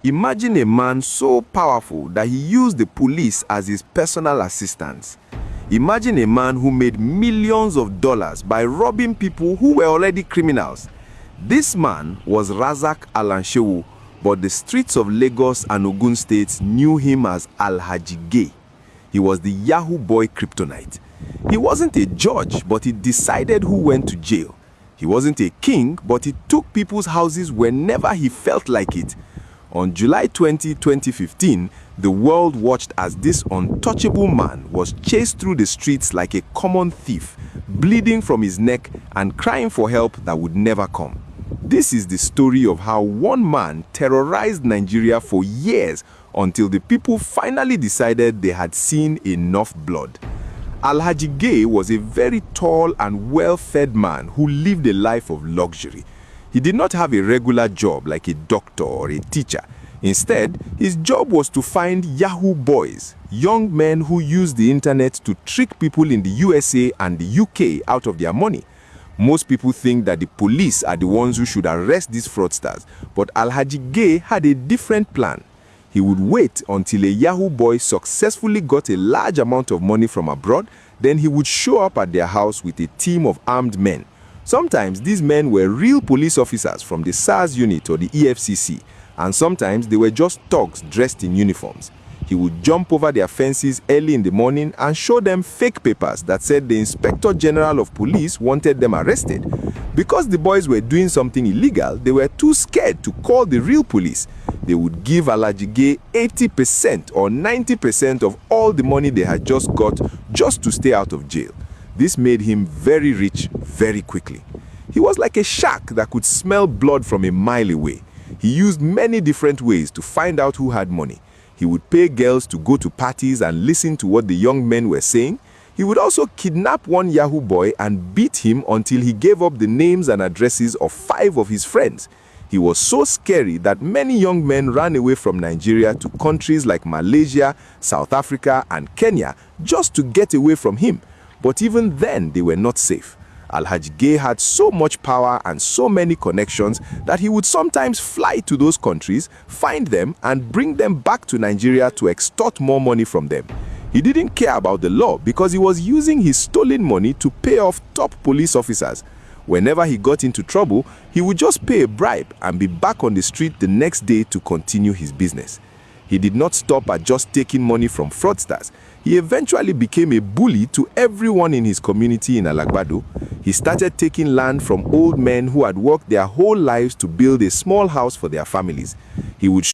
Imagine a man so powerful that he used the police as his personal assistants. Imagine a man who made millions of dollars by robbing people who were already criminals. This man was Razak Alanshewu, but the streets of Lagos and Ogun states knew him as Alhaji Gay. He was the Yahoo boy kryptonite. He wasn't a judge, but he decided who went to jail. He wasn't a king, but he took people's houses whenever he felt like it. On July 20, 2015, the world watched as this untouchable man was chased through the streets like a common thief, bleeding from his neck and crying for help that would never come. This is the story of how one man terrorized Nigeria for years until the people finally decided they had seen enough blood. Alhaji Gay was a very tall and well-fed man who lived a life of luxury. He did not have a regular job like a doctor or a teacher. Instead, his job was to find Yahoo boys, young men who used the internet to trick people in the USA and the UK out of their money. Most people think that the police are the ones who should arrest these fraudsters, but Alhaji Gay had a different plan. He would wait until a Yahoo boy successfully got a large amount of money from abroad, then he would show up at their house with a team of armed men. Sometimes these men were real police officers from the SARS unit or the EFCC, and sometimes they were just thugs dressed in uniforms. He would jump over their fences early in the morning and show them fake papers that said the Inspector General of Police wanted them arrested. Because the boys were doing something illegal, they were too scared to call the real police. They would give Alhaji Gay 80% or 90% of all the money they had just got just to stay out of jail. This made him very rich very quickly. He was like a shark that could smell blood from a mile away. He used many different ways to find out who had money. He would pay girls to go to parties and listen to what the young men were saying. He would also kidnap one Yahoo boy and beat him until he gave up the names and addresses of 5 of his friends. He was so scary that many young men ran away from Nigeria to countries like Malaysia, South Africa, and Kenya just to get away from him. But even then, they were not safe. Alhaji Gay had so much power and so many connections that he would sometimes fly to those countries, find them, and bring them back to Nigeria to extort more money from them. He didn't care about the law because he was using his stolen money to pay off top police officers. Whenever he got into trouble, he would just pay a bribe and be back on the street the next day to continue his business. He did not stop at just taking money from fraudsters. He eventually became a bully to everyone in his community in Alagbado. He started taking land from old men who had worked their whole lives to build a small house for their families. He would